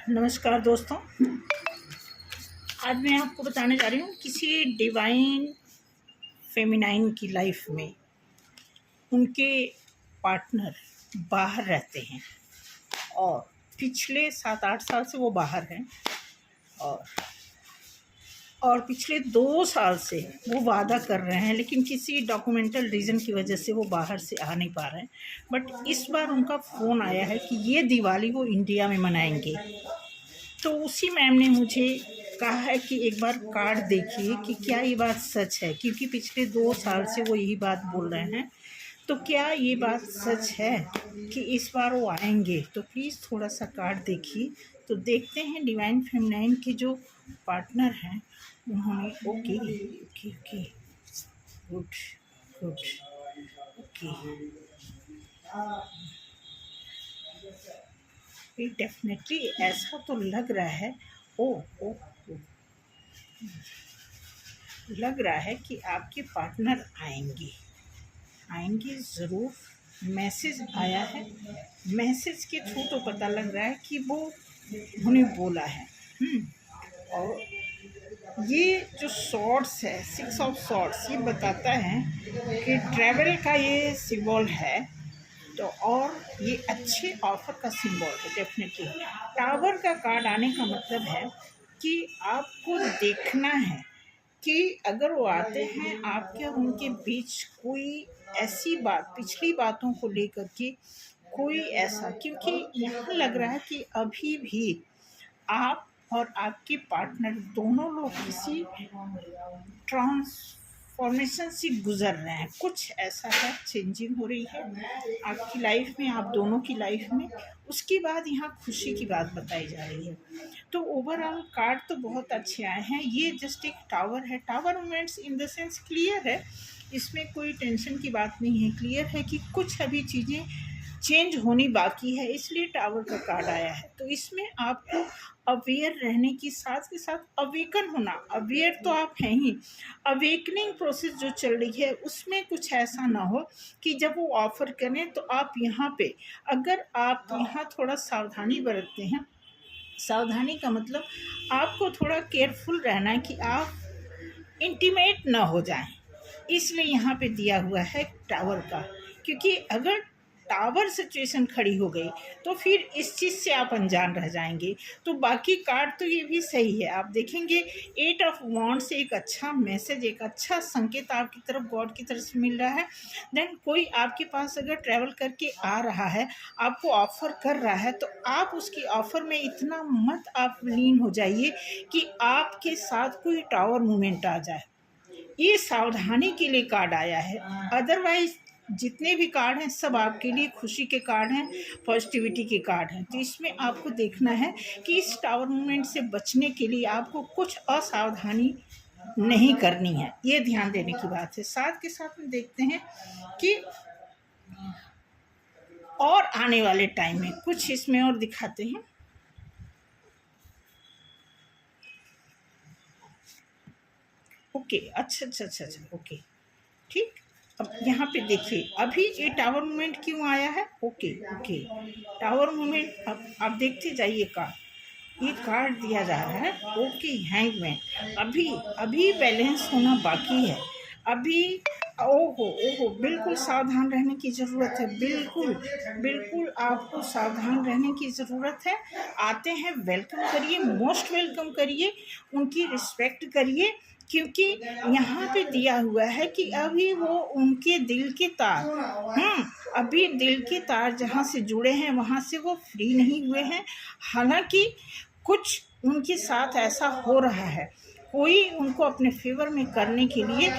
नमस्कार दोस्तों। आज मैं आपको बताने जा रही हूँ किसी डिवाइन फेमिनाइन की लाइफ में उनके पार्टनर बाहर रहते हैं और पिछले 7-8 साल से वो बाहर हैं और पिछले 2 साल से वो वादा कर रहे हैं, लेकिन किसी डॉक्यूमेंटल रीज़न की वजह से वो बाहर से आ नहीं पा रहे हैं। बट इस बार उनका फ़ोन आया है कि ये दिवाली वो इंडिया में मनाएंगे। तो उसी मैम ने मुझे कहा है कि एक बार कार्ड देखिए कि क्या ये बात सच है, क्योंकि पिछले 2 साल से वो यही बात बोल रहे हैं। तो क्या ये बात सच है कि इस बार वो आएंगे? तो प्लीज़ थोड़ा सा कार्ड देखिए। तो देखते हैं डिवाइन फेमिनाइन के जो पार्टनर हैं उन्होंने okay okay okay good good okay ये डेफिनेटली ऐसा तो लग रहा है। ओ ओ ओ लग रहा है कि आपके पार्टनर आएंगे ज़रूर। मैसेज आया है, मैसेज के थ्रू तो पता लग रहा है कि वो उन्हें बोला है। और ये जो शॉर्ट्स है 6 ऑफ शॉर्ट्स, ये बताता है कि ट्रैवल का ये सिंबल है। तो और ये अच्छे ऑफर का सिंबल है डेफिनेटली। टावर का कार्ड आने का मतलब है कि आपको देखना है कि अगर वो आते हैं आपके और उनके बीच कोई ऐसी बात, पिछली बातों को लेकर के कोई ऐसा, क्योंकि यहाँ लग रहा है कि अभी भी आप और आपके पार्टनर दोनों लोग किसी ट्रांसफॉर्मेशन से गुजर रहे हैं। कुछ ऐसा है, चेंजिंग हो रही है आपकी लाइफ में, आप दोनों की लाइफ में। उसके बाद यहाँ खुशी की बात बताई जा रही है। तो ओवरऑल कार्ड तो बहुत अच्छे आए हैं। ये जस्ट एक टावर है। Tower movements in the sense clear है, इसमें कोई टेंशन की बात नहीं है। क्लियर है कि कुछ अभी चीज़ें चेंज होनी बाकी है, इसलिए टावर का कार्ड आया है। तो इसमें आपको अवेयर रहने की साथ के साथ अवेकन होना। अवेयर तो आप हैं ही, अवेकनिंग प्रोसेस जो चल रही है उसमें कुछ ऐसा ना हो कि जब वो ऑफ़र करें तो आप यहाँ पे, अगर आप यहाँ थोड़ा सावधानी बरतते हैं, सावधानी का मतलब आपको थोड़ा केयरफुल रहना है कि आप इंटीमेट ना हो जाएं। इसलिए यहाँ पे दिया हुआ है टावर का, क्योंकि अगर टावर सिचुएशन खड़ी हो गई तो फिर इस चीज़ से आप अनजान रह जाएंगे। तो बाकी कार्ड तो ये भी सही है। आप देखेंगे 8 ऑफ वॉन्ड से एक अच्छा मैसेज, एक अच्छा संकेत आपकी तरफ गॉड की तरफ से मिल रहा है। देन कोई आपके पास अगर ट्रैवल करके आ रहा है, आपको ऑफ़र कर रहा है, तो आप उसकी ऑफ़र में इतना मत आप लीन हो जाइए कि आपके साथ कोई टावर मूवमेंट आ जाए। ये सावधानी के लिए कार्ड आया है। अदरवाइज जितने भी कार्ड हैं सब आपके लिए खुशी के कार्ड हैं, पॉजिटिविटी के कार्ड हैं। तो इसमें आपको देखना है कि इस टावर मूवमेंट से बचने के लिए आपको कुछ असावधानी नहीं करनी है, ये ध्यान देने की बात है। साथ के साथ में देखते हैं कि और आने वाले टाइम में कुछ इसमें और दिखाते हैं। ओके, अच्छा, ओके, ठीक। अब यहाँ पे देखिए अभी ये टावर मूवमेंट क्यों आया है। ओके टावर मूवमेंट, अब आप देखते जाइए कार्ड, ये कार्ड दिया जा रहा है ओके हैंगमैन। अभी बैलेंस होना बाकी है। अभी ओहो बिल्कुल सावधान रहने की ज़रूरत है। बिल्कुल आपको सावधान रहने की ज़रूरत है। आते हैं, वेलकम करिए, मोस्ट वेलकम करिए, उनकी रिस्पेक्ट करिए, क्योंकि यहाँ पे दिया हुआ है कि अभी वो उनके दिल के तार, अभी दिल के तार जहाँ से जुड़े हैं वहाँ से वो फ्री नहीं हुए हैं। हालांकि कुछ उनके साथ ऐसा हो रहा है, कोई उनको अपने फेवर में करने के लिए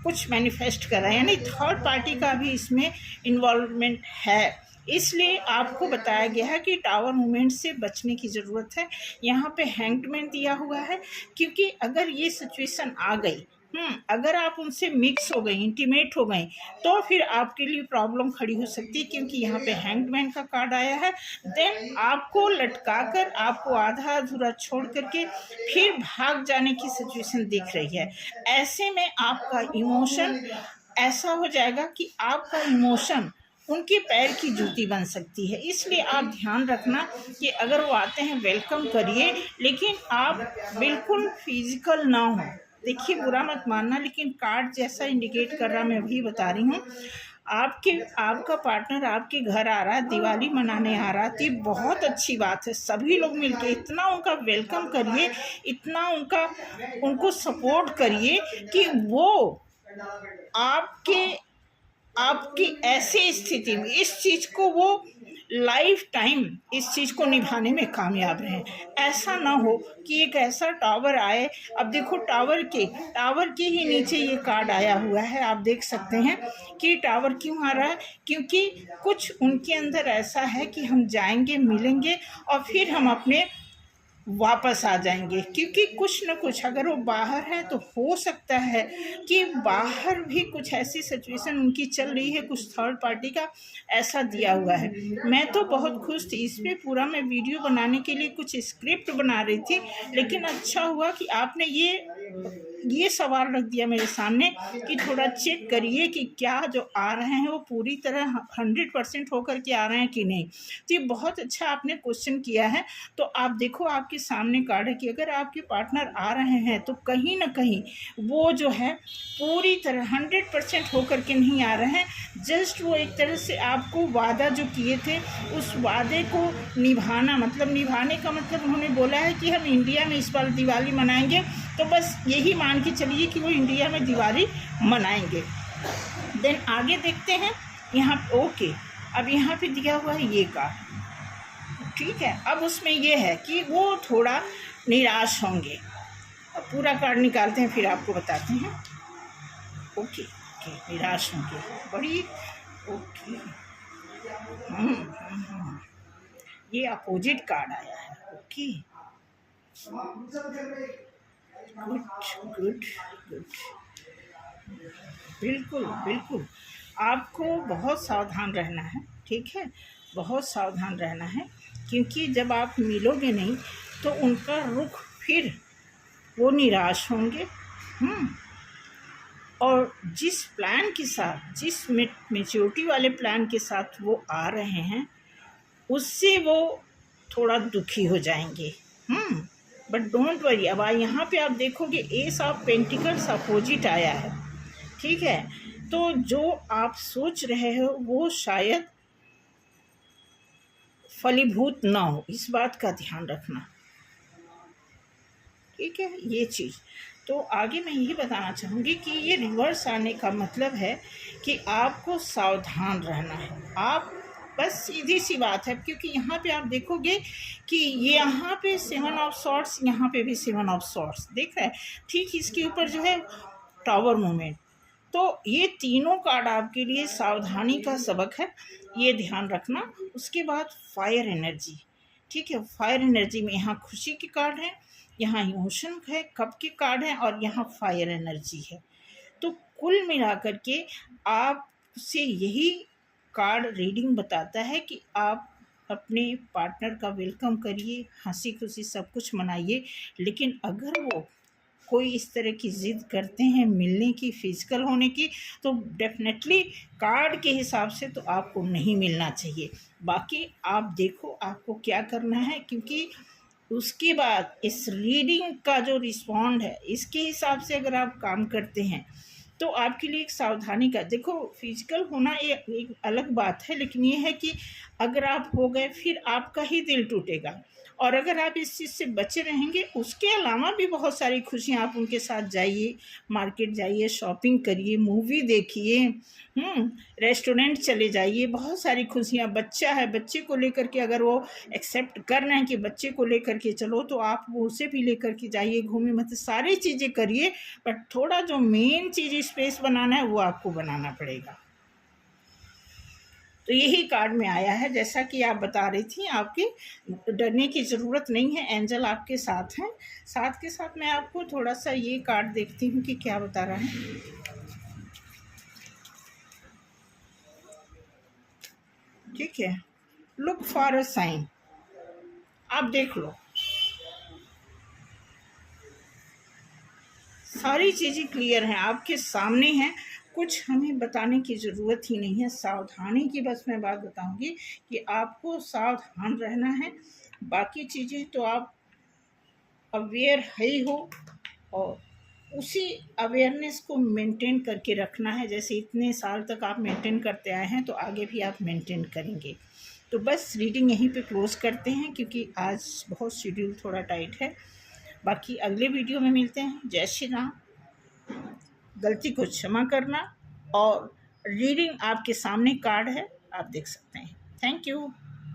कुछ मैनिफेस्ट कर रहा है, यानी थर्ड पार्टी का भी इसमें इन्वॉल्वमेंट है। इसलिए आपको बताया गया है कि टावर मूवमेंट से बचने की ज़रूरत है। यहाँ पे हैंगमैन दिया हुआ है, क्योंकि अगर ये सिचुएशन आ गई, अगर आप उनसे मिक्स हो गई, इंटीमेट हो गई, तो फिर आपके लिए प्रॉब्लम खड़ी हो सकती है, क्योंकि यहाँ पे हैंगमैन का कार्ड आया है। देन आपको लटका कर, आपको आधा अधूरा छोड़ करके फिर भाग जाने की सिचुएशन दिख रही है। ऐसे में आपका इमोशन ऐसा हो जाएगा कि आपका इमोशन उनके पैर की जूती बन सकती है। इसलिए आप ध्यान रखना कि अगर वो आते हैं वेलकम करिए, लेकिन आप बिल्कुल फिजिकल ना हो। देखिए बुरा मत मानना, लेकिन कार्ड जैसा इंडिकेट कर रहा, मैं वही बता रही हूँ। आपका पार्टनर आपके घर आ रहा है, दिवाली मनाने आ रहा है, तो ये बहुत अच्छी बात है। सभी लोग मिलके इतना उनका वेलकम करिए, इतना उनको सपोर्ट करिए कि वो आपके आपकी ऐसी स्थिति में इस चीज को वो लाइफ टाइम इस चीज को निभाने में कामयाब रहे। ऐसा ना हो कि एक ऐसा टावर आए। अब देखो टावर के ही नीचे ये कार्ड आया हुआ है, आप देख सकते हैं कि टावर क्यों आ रहा है, क्योंकि कुछ उनके अंदर ऐसा है कि हम जाएंगे, मिलेंगे और फिर हम अपने वापस आ जाएंगे। क्योंकि कुछ न कुछ अगर वो बाहर है तो हो सकता है कि बाहर भी कुछ ऐसी सिचुएशन उनकी चल रही है, कुछ थर्ड पार्टी का ऐसा दिया हुआ है। मैं तो बहुत खुश थी इस पर पूरा मैं वीडियो बनाने के लिए कुछ स्क्रिप्ट बना रही थी, लेकिन अच्छा हुआ कि आपने ये सवाल रख दिया मेरे सामने कि थोड़ा चेक करिए कि क्या जो आ रहे हैं वो पूरी तरह 100% होकर के आ रहे हैं कि नहीं। तो ये बहुत अच्छा आपने क्वेश्चन किया है। तो आप देखो आपके सामने कार्ड है कि अगर आपके पार्टनर आ रहे हैं तो कहीं ना कहीं वो जो है पूरी तरह 100% होकर के नहीं आ रहे हैं। जस्ट वो एक तरह से आपको वादा जो किए थे उस वादे को निभाना, मतलब निभाने का मतलब उन्होंने बोला है कि हम इंडिया में इस बार दिवाली मनाएंगे, तो बस यही मान के चलिए कि वो इंडिया में दिवाली मनाएंगे। देन आगे देखते हैं यहाँ। ओके, अब यहाँ पे दिया हुआ है ये कार्ड, ठीक है। अब उसमें ये है कि वो थोड़ा निराश होंगे। अब पूरा कार्ड निकालते हैं फिर आपको बताते हैं। ओके ओके, निराश होंगे बड़ी। ओके, ये अपोजिट कार्ड आया है। ओके, गुड गुड गुड, बिल्कुल बिल्कुल आपको बहुत सावधान रहना है, ठीक है, बहुत सावधान रहना है। क्योंकि जब आप मिलोगे नहीं तो उनका रुख फिर वो निराश होंगे। और जिस प्लान के साथ, जिस मेच्योरिटी वाले प्लान के साथ वो आ रहे हैं उससे वो थोड़ा दुखी हो जाएंगे। But don't worry. अब यहाँ पे आप देखोगे एस ऑफ पेंटिकल्स अपोजिट आया है, ठीक है। तो जो आप सोच रहे हो वो शायद फलीभूत ना हो, इस बात का ध्यान रखना, ठीक है। ये चीज़ तो आगे मैं यही बताना चाहूँगी कि ये रिवर्स आने का मतलब है कि आपको सावधान रहना है। आप बस सीधी सी बात है, क्योंकि यहाँ पे आप देखोगे कि यहाँ पे 7 ऑफ सॉर्ट्स, यहाँ पे भी 7 ऑफ सॉर्ट्स देख रहे हैं, ठीक इसके ऊपर जो है टावर मूवमेंट। तो ये तीनों कार्ड आपके लिए सावधानी का सबक है, ये ध्यान रखना। उसके बाद फायर एनर्जी, ठीक है। फायर एनर्जी में यहाँ खुशी के कार्ड हैं, यहाँ इमोशन है, कप के कार्ड हैं और यहाँ फायर एनर्जी है। तो कुल मिलाकर के आपसे यही कार्ड रीडिंग बताता है कि आप अपने पार्टनर का वेलकम करिए, हंसी खुशी सब कुछ मनाइए। लेकिन अगर वो कोई इस तरह की ज़िद करते हैं मिलने की, फिजिकल होने की, तो डेफिनेटली कार्ड के हिसाब से तो आपको नहीं मिलना चाहिए। बाकी आप देखो आपको क्या करना है, क्योंकि उसके बाद इस रीडिंग का जो रिस्पॉन्ड है इसके हिसाब से अगर आप काम करते हैं तो आपके लिए एक सावधानी का, देखो फिजिकल होना एक अलग बात है, लेकिन ये है कि अगर आप हो गए फिर आपका ही दिल टूटेगा। और अगर आप इस चीज़ से बचे रहेंगे, उसके अलावा भी बहुत सारी खुशियाँ, आप उनके साथ जाइए, मार्केट जाइए, शॉपिंग करिए, मूवी देखिए, रेस्टोरेंट चले जाइए, बहुत सारी खुशियाँ। बच्चा है, बच्चे को लेकर के अगर वो एक्सेप्ट कर रहे हैं कि बच्चे को लेकर के चलो, तो आप वो उसे भी लेकर के जाइए, घूमिए, मतलब सारी चीज़ें करिए। बट थोड़ा जो मेन चीज़ स्पेस बनाना है वो आपको बनाना पड़ेगा। तो यही कार्ड में आया है। जैसा कि आप बता रही थी, आपके डरने की ज़रूरत नहीं है, एंजल आपके साथ हैं। साथ के साथ मैं आपको थोड़ा सा ये कार्ड देखती हूँ कि क्या बता रहा है। ठीक है, लुक फॉर अ साइन, आप देख लो, सारी चीज़ें क्लियर हैं, आपके सामने हैं। कुछ हमें बताने की ज़रूरत ही नहीं है, सावधानी की बस मैं बात बताऊंगी कि आपको सावधान रहना है। बाकी चीज़ें तो आप अवेयर है ही हो, और उसी अवेयरनेस को मेंटेन करके रखना है। जैसे इतने साल तक आप मेंटेन करते आए हैं तो आगे भी आप मेंटेन करेंगे। तो बस रीडिंग यहीं पे क्लोज़ करते हैं, क्योंकि आज बहुत शेड्यूल थोड़ा टाइट है। बाकी अगले वीडियो में मिलते हैं। जय श्री राम। गलती को क्षमा करना, और रीडिंग आपके सामने कार्ड है, आप देख सकते हैं। Thank you.